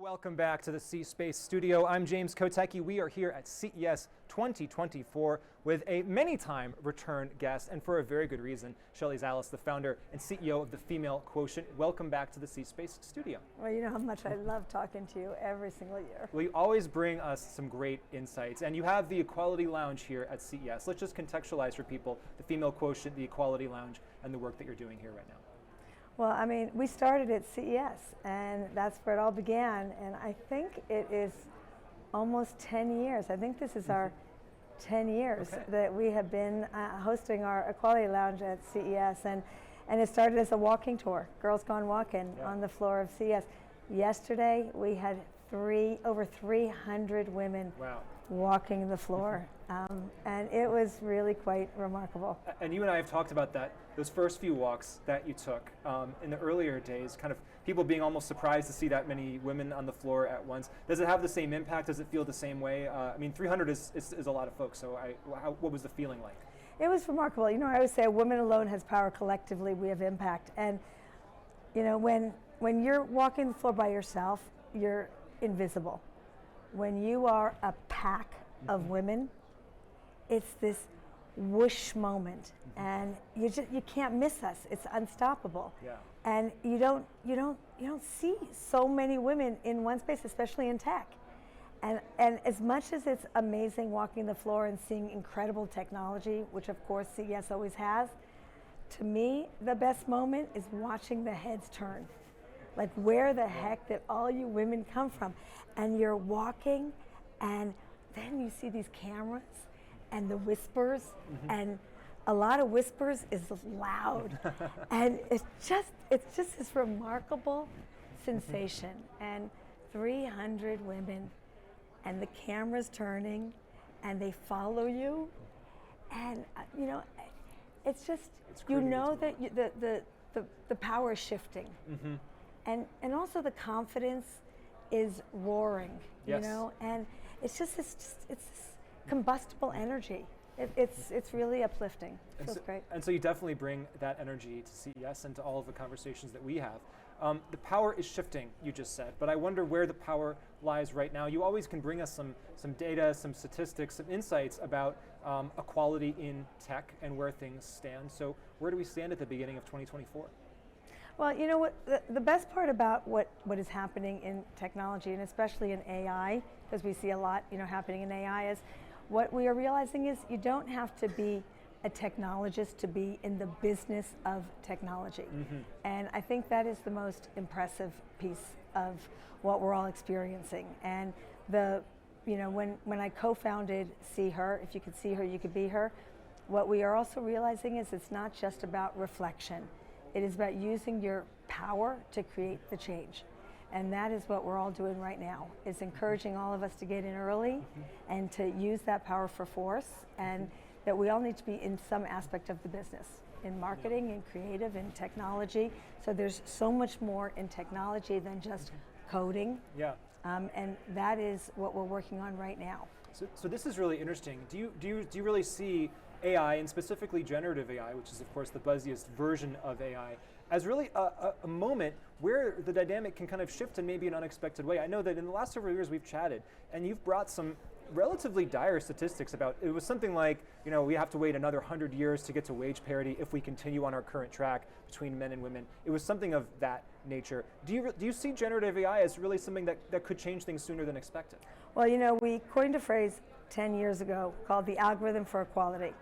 Welcome back to the C Space Studio. I'm James Kotecki. We are here at CES 2024 with a many-time return guest, and for a very good reason, Shelley Zalis, the founder and CEO of the female Quotient. Welcome back to the C Space Studio. Well, you know how much I love talking to you every single year. Well, you always bring us some great insights, and you have the Equality Lounge here at CES. Let's just contextualize for people the female Quotient, the Equality Lounge, and the work that you're doing here right now. Well, I mean, we started at CES, and that's where it all began, and I think it is almost 10 years. I think this is our 10 years that we have been hosting our Equality Lounge at CES, and it started as a walking tour, Girls Gone Walking on the floor of CES. Yesterday, we had over 300 women walking the floor, and it was really quite remarkable. And you and I have talked about that, those first few walks that you took in the earlier days, kind of people being almost surprised to see that many women on the floor at once. Does it have the same impact? Does it feel the same way? I mean, 300 is a lot of folks, so what was the feeling like? It was remarkable. You know, I always say a woman alone has power, collectively we have impact. And, you know, when you're walking the floor by yourself, you're invisible. When you are a pack of women, it's this whoosh moment, and you can't miss us. It's unstoppable. And you don't see so many women in one space, especially in tech. And as much as it's amazing walking the floor and seeing incredible technology, which of course CES always has, to me the best moment is watching the heads turn. Like, where the heck did all you women come from? And you're walking, and then you see these cameras and the whispers, and a lot of whispers is loud. And it's just this remarkable sensation. And 300 women, and the camera's turning, and they follow you. And, you know, it's just, you know that the power is shifting. And also the confidence is roaring, you know, and it's just this combustible energy. It's really uplifting. It feels great. And so you definitely bring that energy to CES and to all of the conversations that we have. The power is shifting, you just said, but I wonder where the power lies right now. You always can bring us some data, some statistics, some insights about equality in tech and where things stand. So where do we stand at the beginning of 2024? Well, you know what, the best part about what is happening in technology, and especially in AI, because we see a lot, you know, happening in AI, is what we are realizing is you don't have to be a technologist to be in the business of technology. And I think that is the most impressive piece of what we're all experiencing. And you know, when I co-founded See Her, if you could see her, you could be her, what we are also realizing is it's not just about reflection. It is about using your power to create the change. And that is what we're all doing right now, is encouraging all of us to get in early and to use that power for force, and that we all need to be in some aspect of the business, in marketing, in creative, in technology. So there's so much more in technology than just coding. And that is what we're working on right now. So this is really interesting. Do you really see AI, and specifically generative AI, which is of course the buzziest version of AI, as really a moment where the dynamic can kind of shift in maybe an unexpected way? I know that in the last several years we've chatted, and you've brought some relatively dire statistics about, it was something like, you know, we have to wait another 100 years to get to wage parity if we continue on our current track between men and women. It was something of that nature. Do you see generative AI as really something that could change things sooner than expected? Well, you know, we coined a phrase 10 years ago called the algorithm for equality.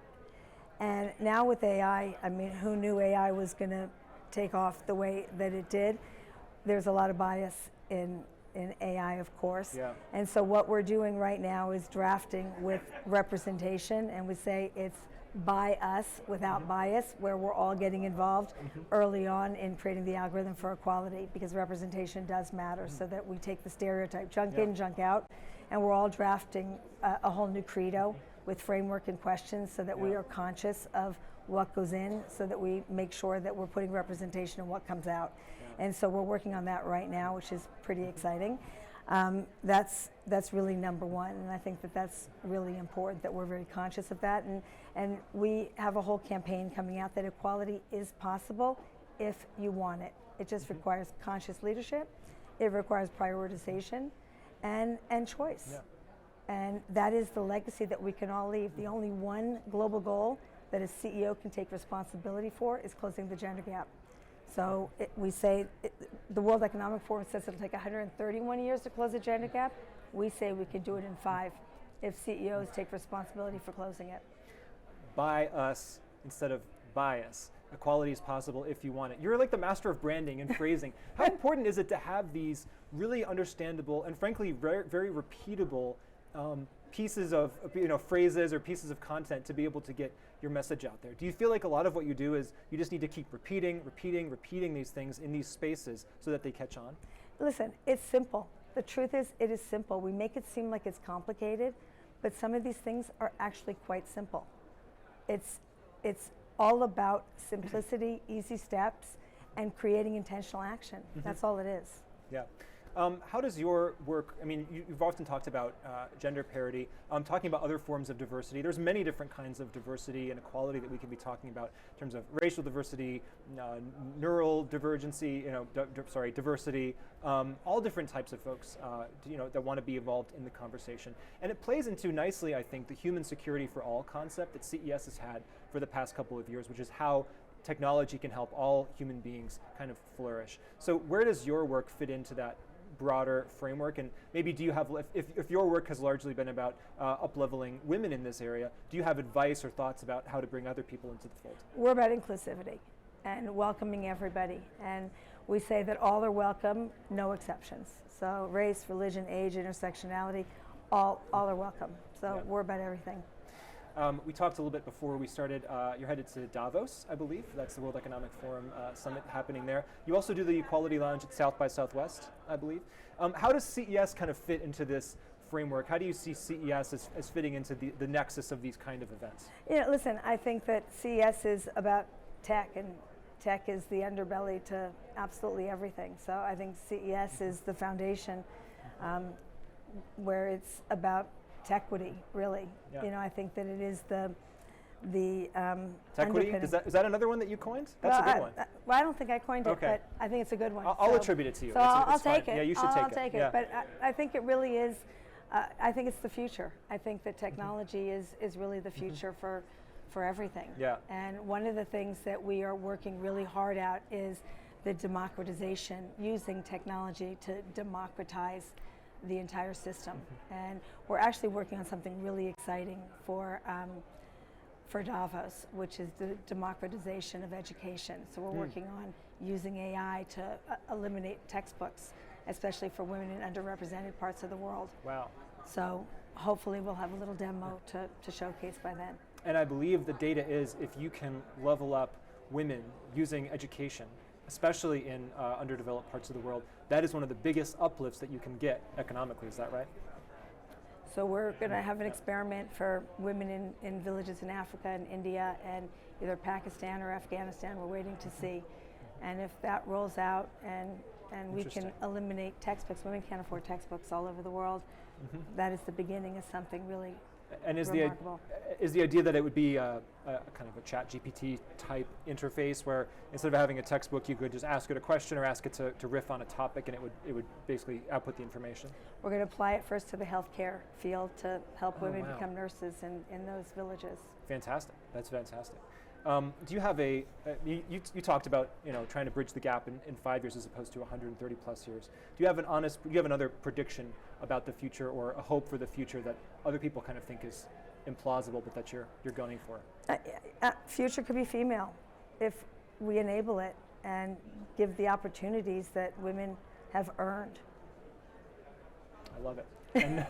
And now with AI, I mean, who knew AI was going to take off the way that it did? There's a lot of bias in AI, of course. And so what we're doing right now is drafting with representation, and we say it's by us without bias, where we're all getting involved early on in creating the algorithm for equality, because representation does matter, so that we take the stereotype, junk in, junk out, and we're all drafting a whole new credo with framework and questions, so that we are conscious of what goes in, so that we make sure that we're putting representation in what comes out. And so we're working on that right now, which is pretty exciting. That's really number one, and I think that's really important, that we're very conscious of that. And we have a whole campaign coming out that equality is possible if you want it. It just requires conscious leadership. It requires prioritization and choice. Yeah. And that is the legacy that we can all leave. The only one global goal that a CEO can take responsibility for is closing the gender gap. So the World Economic Forum says it'll take 131 years to close the gender gap. We say we can do it in 5 if CEOs take responsibility for closing it. By us instead of bias. Equality is possible if you want it. You're like the master of branding and phrasing. How important is it to have these really understandable and frankly very, very repeatable pieces of phrases or pieces of content to be able to get your message out there? Do you feel like a lot of what you do is you just need to keep repeating these things in these spaces so that they catch on? Listen, it's simple. The truth is, it is simple. We make it seem like it's complicated, but some of these things are actually quite simple. It's all about simplicity, easy steps, and creating intentional action. That's all it is. Yeah. How does your work, I mean, you've often talked about gender parity, talking about other forms of diversity. There's many different kinds of diversity and equality that we can be talking about in terms of racial diversity, neural divergency, diversity, all different types of folks, that want to be involved in the conversation. And it plays into nicely, I think, the human security for all concept that CES has had for the past couple of years, which is how technology can help all human beings kind of flourish. So where does your work fit into that broader framework, and maybe do you have, if your work has largely been about up-leveling women in this area, do you have advice or thoughts about how to bring other people into the fold? We're about inclusivity and welcoming everybody, and we say that all are welcome, no exceptions. So race, religion, age, intersectionality, all are welcome. So we're about everything. We talked a little bit before we started. You're headed to Davos, I believe. That's the World Economic Forum summit happening there. You also do the Equality Lounge at South by Southwest, I believe. How does CES kind of fit into this framework? How do you see CES as fitting into the nexus of these kind of events? Listen, I think that CES is about tech, and tech is the underbelly to absolutely everything. So I think CES is the foundation where it's about tequity, really. Yeah. I think that it is the tequity? Is that another one that you coined? That's a good one. Well, I don't think I coined it, but I think it's a good one. I'll attribute it to you. So I'll take it. Yeah, you should take it. I'll take it. But I think it really is. I think it's the future. I think that technology is really the future for everything. Yeah. And one of the things that we are working really hard at is the democratization, using technology to democratize the entire system. And we're actually working on something really exciting for Davos, which is the democratization of education. So we're working on using AI to eliminate textbooks, especially for women in underrepresented parts of the world. Wow. So hopefully we'll have a little demo to showcase by then. And I believe the data is if you can level up women using education, especially in underdeveloped parts of the world, that is one of the biggest uplifts that you can get economically. Is that right? So we're going to have an experiment for women in villages in Africa and India and either Pakistan or Afghanistan. We're waiting to see. And if that rolls out and we can eliminate textbooks, women can't afford textbooks all over the world, that is the beginning of something really remarkable. Is the idea that it would be a kind of a ChatGPT type interface where instead of having a textbook, you could just ask it a question or ask it to riff on a topic, and it would basically output the information? We're going to apply it first to the healthcare field to help women become nurses in those villages. Fantastic. That's fantastic. Do you have you talked about trying to bridge the gap in 5 years as opposed to 130 plus years. Do you have another prediction about the future or a hope for the future that other people kind of think is implausible but that you're going for? Future could be female if we enable it and give the opportunities that women have earned. I love it. And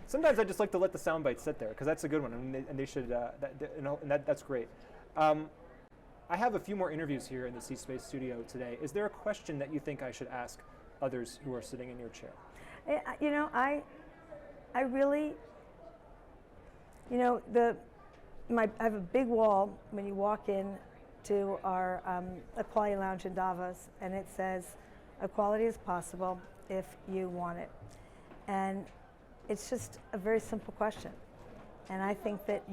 sometimes I just like to let the sound bites sit there because that's a good one, and they should. That's great. I have a few more interviews here in the C Space Studio today. Is there a question that you think I should ask others who are sitting in your chair? I really, I have a big wall when you walk in to our Equality Lounge in Davos, and it says, "Equality is possible if you want it." And it's just a very simple question. And I think that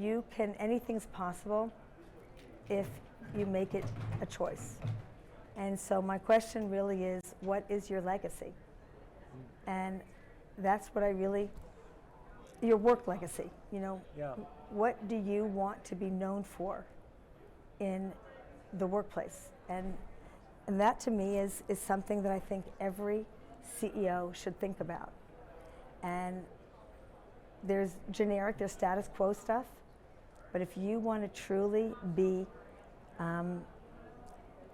anything's possible if you make it a choice. And so my question really is, what is your legacy? And that's what your work legacy, what do you want to be known for in the workplace? And that to me is something that I think every CEO should think about. And there's status quo stuff, but if you want to truly be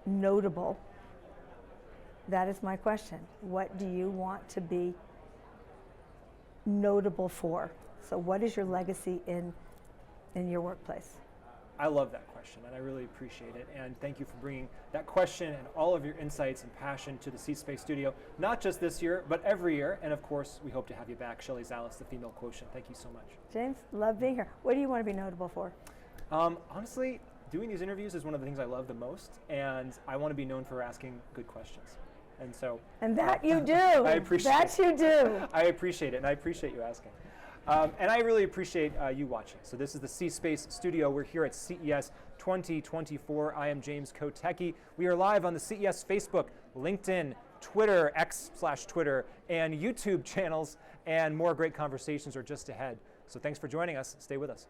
notable, that is my question. What do you want to be notable for? So what is your legacy in your workplace? I love that question, and I really appreciate it. And thank you for bringing that question and all of your insights and passion to the C Space Studio, not just this year, but every year. And of course, we hope to have you back, Shelley Zalis, the female Quotient. Thank you so much. James, love being here. What do you want to be notable for? Honestly, doing these interviews is one of the things I love the most, and I want to be known for asking good questions. And so. And that you do. I appreciate that you do. I appreciate it, and I appreciate you asking. And I really appreciate you watching. So this is the C Space Studio. We're here at CES 2024. I am James Kotecki. We are live on the CES Facebook, LinkedIn, Twitter, X/Twitter, and YouTube channels, and more great conversations are just ahead. So thanks for joining us. Stay with us.